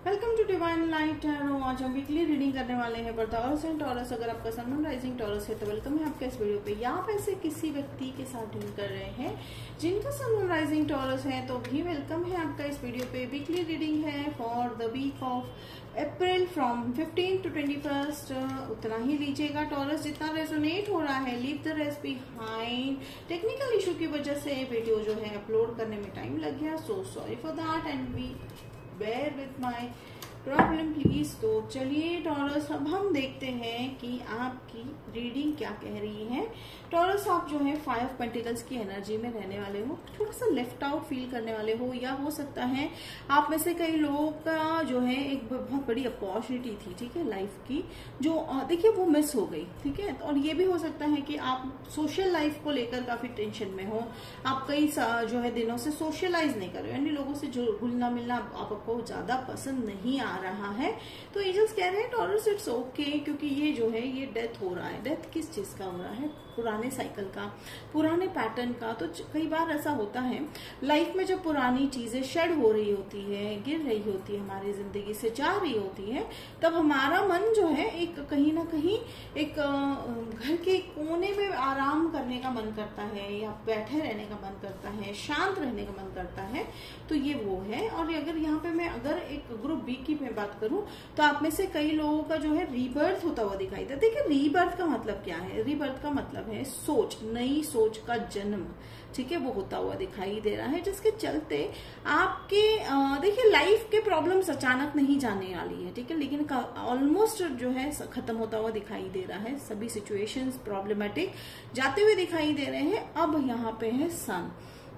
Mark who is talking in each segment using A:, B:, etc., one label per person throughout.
A: Welcome to divine light tarot. आज हम weekly reading करने वाले हैं फॉर टॉरस एंड टॉरस। अगर आपका सन मून राइजिंग टॉरस है तो वेलकम है आपके इस वीडियो पे। या आप ऐसे किसी व्यक्ति के साथ डील कर रहे हैं जिनका सन मून राइजिंग टॉरस है तो भी वेलकम है आपका इस वीडियो पे। वीकली रीडिंग है for the week of April from 15 to 21। उतना ही लीजिएगा टॉरस जितना रेजोनेट हो रहा है। Leave the rest behind. Technical issue की वजह से वीडियो जो है अपलोड करने में टाइम लग गया, so sorry for that and we bear with my problem please. तो चलिए टॉरस, अब हम देखते हैं कि आपकी रीडिंग क्या कह रही है। टॉरस, आप जो है 5 पेंटिकल्स की एनर्जी में रहने वाले हो, थोड़ा सा लेफ्ट आउट फील करने वाले हो, या हो सकता है आप में से कई लोगों का जो है एक बहुत बड़ी अपॉर्चुनिटी थी, ठीक है, लाइफ की, जो देखिए वो मिस हो गई, ठीक है। और ये भी हो सकता है कि आप सोशल लाइफ को लेकर काफी टेंशन में हो, आप कई जो है दिनों से सोशलाइज नहीं कर रहे हो, यानी लोगों से जो घुलना मिलना आपको ज्यादा पसंद नहीं आ रहा है। तो एंजल्स कह रहे हैं टॉरस इट्स ओके, क्योंकि ये जो है ये डेथ हो रहा है। डेथ किस चीज का हो रहा है? पुराने साइकिल का, पुराने पैटर्न का। तो कई बार ऐसा होता है लाइफ में, जब पुरानी चीजें शेड हो रही होती है, गिर रही होती है, हमारी जिंदगी से जा रही होती है, तब हमारा मन जो है एक कहीं ना कहीं एक घर के कोने में आराम करने का मन करता है, या बैठे रहने का मन करता है, शांत रहने का मन करता है। तो ये वो है। और अगर यहाँ पे मैं अगर एक ग्रुप बी की मैं बात करूं तो आप में से कई लोगों का जो है रीबर्थ होता हुआ दिखाई देता है। देखिए रीबर्थ का मतलब क्या है? रीबर्थ का मतलब है सोच, नई सोच का जन्म, ठीक है, वो होता हुआ दिखाई दे रहा है, जिसके चलते आपके देखिए लाइफ के प्रॉब्लम्स अचानक नहीं जाने वाली है, ठीक है, लेकिन ऑलमोस्ट जो है खत्म होता हुआ दिखाई दे रहा है। सभी सिचुएशंस प्रॉब्लमेटिक जाते हुए दिखाई दे रहे हैं। अब यहाँ पे है सन,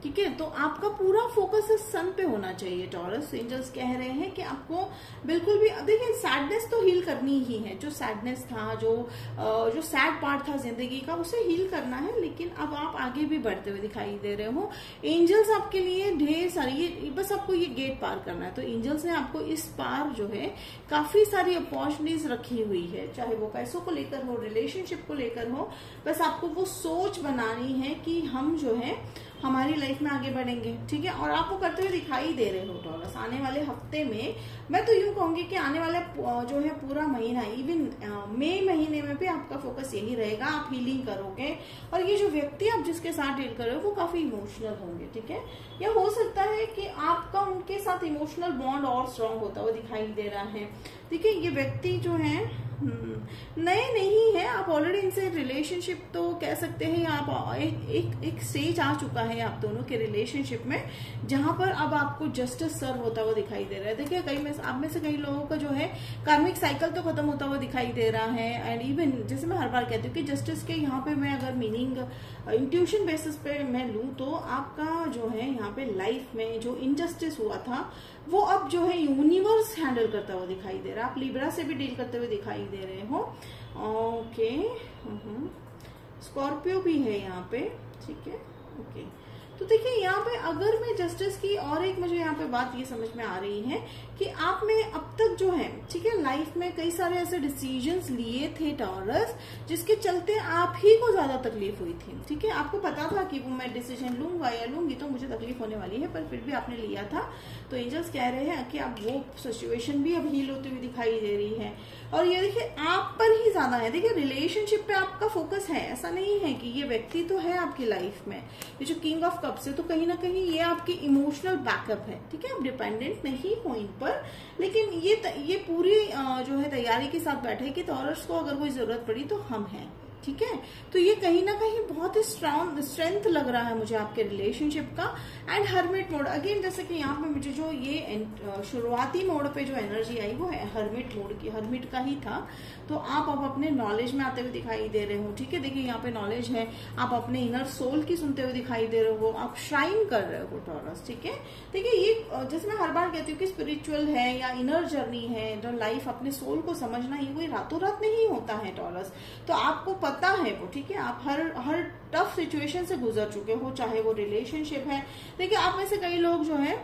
A: ठीक है, तो आपका पूरा फोकस इस सन पे होना चाहिए टॉरस। एंजल्स कह रहे हैं कि आपको बिल्कुल भी, देखिए सैडनेस तो हील करनी ही है, जो सैडनेस था, जो सैड पार्ट था जिंदगी का, उसे हील करना है। लेकिन अब आप आगे भी बढ़ते हुए दिखाई दे रहे हो। एंजल्स आपके लिए ढेर सारी, बस आपको ये गेट पार करना है। तो एंजल्स ने आपको इस पार जो है काफी सारी अपॉर्चुनिटीज रखी हुई है, चाहे वो पैसों को लेकर हो, रिलेशनशिप को लेकर हो। बस आपको वो सोच बनानी है कि हम जो है हमारी लाइफ में आगे बढ़ेंगे, ठीक है। और आप वो करते हुए दिखाई दे रहे हो टॉरस। आने वाले हफ्ते में मैं तो यूं कहूंगी कि आने वाले जो है पूरा महीना, इवन मई महीने में भी आपका फोकस यही रहेगा। आप हीलिंग करोगे, और ये जो व्यक्ति आप जिसके साथ डील कर रहे हो वो काफी इमोशनल होंगे, ठीक है। या हो सकता है कि आपका उनके साथ इमोशनल बॉन्ड और स्ट्रांग होता हुआ दिखाई दे रहा है। देखिए ये व्यक्ति जो है नए नहीं है, आप ऑलरेडी इनसे रिलेशनशिप तो कह सकते हैं, आप एक स्टेज आ चुका है आप दोनों के रिलेशनशिप में, जहां पर अब आपको जस्टिस सर्व होता हुआ दिखाई दे रहा है। देखिए आप में से कई लोगों का जो है कार्मिक साइकिल तो खत्म होता हुआ दिखाई दे रहा है। एंड इवन जैसे मैं हर बार कहती हूँ कि जस्टिस के यहाँ पे मैं अगर मीनिंग इंट्यूशन बेसिस पे मैं लूँ तो आपका जो है यहाँ पे लाइफ में जो इनजस्टिस हुआ था वो अब जो है यूनिवर्स हैंडल करता हुआ दिखाई दे रहा है। आप लिब्रा से भी डील करते हुए दिखाई दे रहे हो। ओके, स्कॉर्पियो भी है यहाँ पे, ठीक है, ओके। तो देखिए यहाँ पे अगर मैं जस्टिस की और एक मुझे यहाँ पे बात ये समझ में आ रही है कि आप में अब तक जो है, ठीक है, लाइफ में कई सारे ऐसे डिसीजंस लिए थे टॉरस, जिसके चलते आप ही को ज्यादा तकलीफ हुई थी, ठीक है। आपको पता था कि वो मैं डिसीजन लूंगा या लूंगी तो मुझे तकलीफ होने वाली है, पर फिर भी आपने लिया था। तो एंजल्स कह रहे हैं कि अब वो सिचुएशन भी अब हील होती हुई दिखाई दे रही है। और ये देखिए आप पर ही ज्यादा है। देखिए रिलेशनशिप पे आपका फोकस है, ऐसा नहीं है कि ये व्यक्ति तो है आपकी लाइफ में, ये जो किंग ऑफ कप से, तो कहीं ना कहीं ये आपकी इमोशनल बैकअप है, ठीक है। आप डिपेंडेंट नहीं हो इन पर, लेकिन ये पूरी जो है तैयारी के साथ बैठे कि टॉरस को अगर कोई जरूरत पड़ी तो हम हैं, ठीक है। तो ये कहीं ना कहीं बहुत ही स्ट्रेंथ लग रहा है मुझे आपके रिलेशनशिप का। एंड हर्मिट मोड अगेन, जैसे कि यहाँ पे मुझे जो ये शुरुआती मोड पे जो एनर्जी आई वो है हर्मिट मोड की, हर्मिट का ही था। तो आप अब अपने नॉलेज में आते हुए दिखाई दे रहे हो, ठीक है। देखिए यहाँ पे नॉलेज है, आप अपने इनर सोल की सुनते हुए दिखाई दे रहे हो, आप श्राइन कर रहे हो टॉरस, ठीक है। देखिए ये जैसे मैं हर बार कहती हूँ कि स्पिरिचुअल है या इनर जर्नी है, जो लाइफ अपने सोल को समझना ही कोई रातों रात नहीं होता है टॉरस। तो आपको पता है वो, ठीक है, आप हर टफ सिचुएशन से गुजर चुके हो, चाहे वो रिलेशनशिप है। देखिए आप में से कई लोग जो है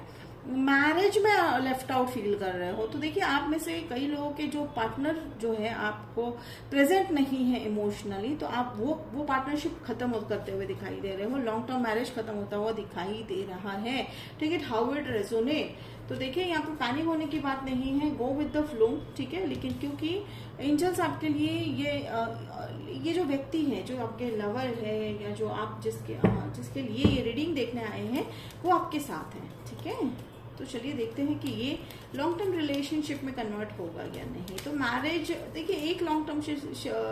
A: मैरिज में लेफ्ट आउट फील कर रहे हो। तो देखिए आप में से कई लोगों के जो पार्टनर जो है आपको प्रेजेंट नहीं है इमोशनली, तो आप वो पार्टनरशिप खत्म करते हुए दिखाई दे रहे हो। लॉन्ग टर्म मैरिज खत्म होता हुआ दिखाई दे रहा है, ठीक है। हाउ इट रेजोनेट, तो देखिए यहाँ पे पैनिक होने की बात नहीं है, गो विद द फ्लो, ठीक है। लेकिन क्योंकि एंजल्स आपके लिए ये जो व्यक्ति है, जो आपके लवर है या जो आप जिसके लिए ये रीडिंग देखने आए हैं, वो आपके साथ है, ठीक है। तो चलिए देखते हैं कि ये लॉन्ग टर्म रिलेशनशिप में कन्वर्ट होगा या नहीं। तो मैरिज, देखिए एक लॉन्ग टर्म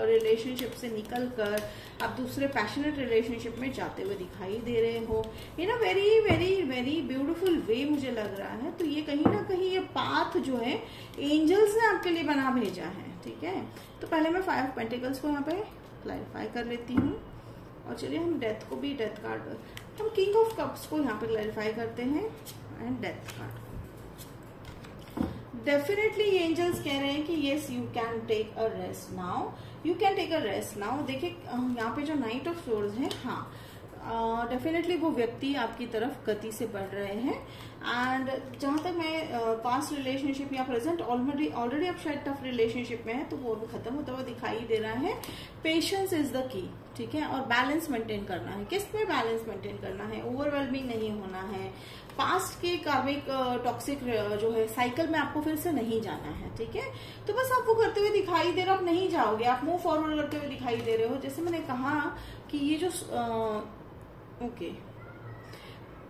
A: रिलेशनशिप से निकल कर आप दूसरे पैशनेट रिलेशनशिप में जाते हुए दिखाई दे रहे हो in a very very very beautiful way, मुझे लग रहा है। तो ये कहीं ना कहीं ये पाथ जो है एंजल्स ने आपके लिए बना भेजा है, ठीक है। तो पहले मैं 5 ऑफ पेंटिकल्स को यहाँ पे क्लैरिफाई कर लेती हूँ, और चलिए हम डेथ को भी, डेथ कार्ड, हम किंग ऑफ कप्स को यहाँ पे क्लैरिफाई करते हैं एंड डेथ कार्ड। डेफिनेटली ये एंजल्स कह रहे हैं कि yes you can take a rest now, you can take a rest now. देखिए यहाँ पे जो नाइट ऑफ सोर्ड्स है, हाँ डेफिनेटली वो व्यक्ति आपकी तरफ गति से बढ़ रहे हैं। एंड जहां तक मैं पास्ट रिलेशनशिप या प्रेजेंट ऑलरेडी आप शायद टफ रिलेशनशिप में है, तो वो भी खत्म होता हुआ दिखाई दे रहा है। पेशेंस इज द की, ठीक है। और बैलेंस मेंटेन करना है, किस में बैलेंस मेंटेन करना है, ओवरवेलमिंग नहीं होना है, पास्ट के कार्मिक टॉक्सिक जो है साइकिल में आपको फिर से नहीं जाना है, ठीक है। तो बस आप वो करते हुए दिखाई दे रहे हो, आप नहीं जाओगे, आप मूव फॉरवर्ड करते हुए दिखाई दे रहे हो। जैसे मैंने कहा कि ये जो ओके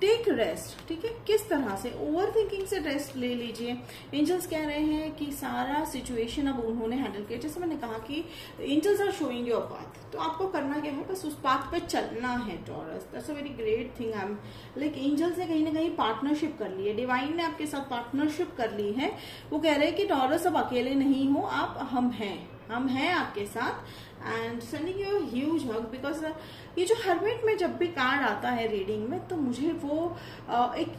A: टेक रेस्ट, ठीक है। किस तरह से, ओवर थिंकिंग से रेस्ट ले लीजिए। एंजल्स कह रहे हैं कि सारा सिचुएशन अब उन्होंने हैंडल किया। जैसे मैंने कहा कि angels are showing your path, तो आपको करना क्या है, बस उस पाथ पे चलना है Taurus. That's a very great thing. I am like angels ने कहीं ना कहीं पार्टनरशिप कर ली है, डिवाइन ने आपके साथ पार्टनरशिप कर ली है। वो कह रहे हैं कि टॉरस अब अकेले नहीं हो आप, हम हैं आपके साथ। And sending you huge hug, because ये जो हर्मिट में जब भी कार्ड आता है रीडिंग में, तो मुझे वो एक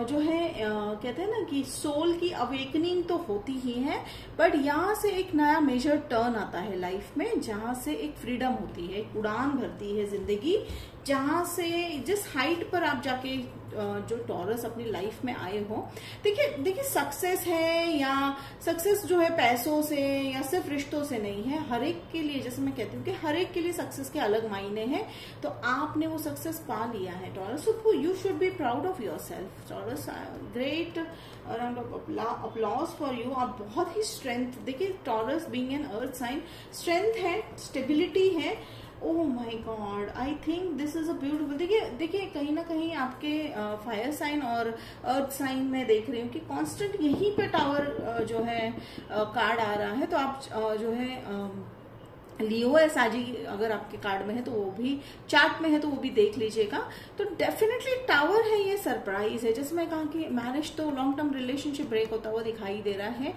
A: जो है कहते हैं ना कि सोल की अवेकनिंग तो होती ही है, बट यहाँ से एक नया मेजर टर्न आता है लाइफ में, जहाँ से एक फ्रीडम होती है, एक उड़ान भरती है जिंदगी, जहाँ से जिस हाइट पर आप जाके जो टॉरस अपनी लाइफ में आए हो। देखिए सक्सेस है या सक्सेस जो है पैसों से या सिर्फ रिश्तों से नहीं है, हर एक के लिए, जैसे मैं कहती हूँ कि हर एक के लिए सक्सेस के अलग मायने हैं। तो आपने वो सक्सेस पा लिया है टॉरस, तो you should be proud of yourself Taurus. Great round of applause for you. आप बहुत ही स्ट्रेंथ, देखिए Taurus being an earth sign, strength है, स्टेबिलिटी है। Oh my god, I think this is a beautiful. देखिए कहीं ना कहीं आपके फायर साइन और अर्थ साइन में देख रही हूँ कि कांस्टेंट यहीं पे टावर जो है कार्ड आ रहा है। तो आप जो है लियो है साजी, अगर आपके कार्ड में है तो वो भी, चार्ट में है तो वो भी देख लीजिएगा। तो डेफिनेटली टावर है, ये सरप्राइज है। जैसे मैं कहा कि मैरिज तो लॉन्ग टर्म रिलेशनशिप ब्रेक होता हुआ दिखाई दे रहा है,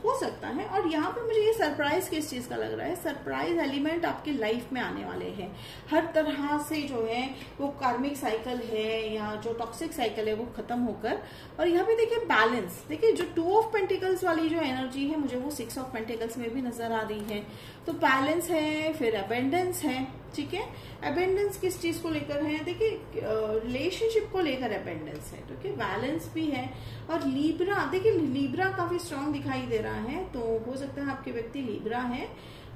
A: हो सकता है। और यहाँ पे मुझे ये सरप्राइज किस चीज का लग रहा है, सरप्राइज एलिमेंट आपकी लाइफ में आने वाले हैं। हर तरह से जो है वो कार्मिक साइकिल है या जो टॉक्सिक साइकिल है वो खत्म होकर, और यहाँ पे देखिए बैलेंस, देखिए जो 2 ऑफ पेंटिकल्स वाली जो एनर्जी है, मुझे वो 6 ऑफ पेंटिकल्स में भी नजर आ रही है। तो बैलेंस है, फिर अबेंडेंस है, ठीक है। अबेंडेंस किस चीज को लेकर है, देखिए रिलेशनशिप को लेकर अबेंडेंस है, ठीक है। बैलेंस भी है। और लीब्रा, देखिए लीब्रा काफी स्ट्रांग दिखाई दे रहा है, तो हो सकता है आपके व्यक्ति लीब्रा है।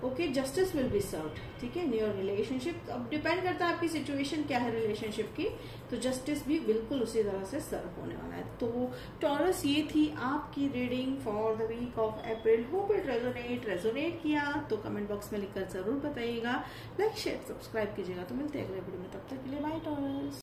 A: Okay, justice will be served, ठीक है, इन योर रिलेशनशिप। अब डिपेंड करता है आपकी सिचुएशन क्या है रिलेशनशिप की, तो जस्टिस भी बिल्कुल उसी तरह से सर्व होने वाला है। तो टॉरस, ये थी आपकी reading for the week of April. Hope it resonate किया तो कमेंट बॉक्स में लिखकर जरूर बताइएगा, लाइक शेयर सब्सक्राइब कीजिएगा। तो मिलते हैं अगले वीडियो में, तब तक के लिए बाय टॉरस।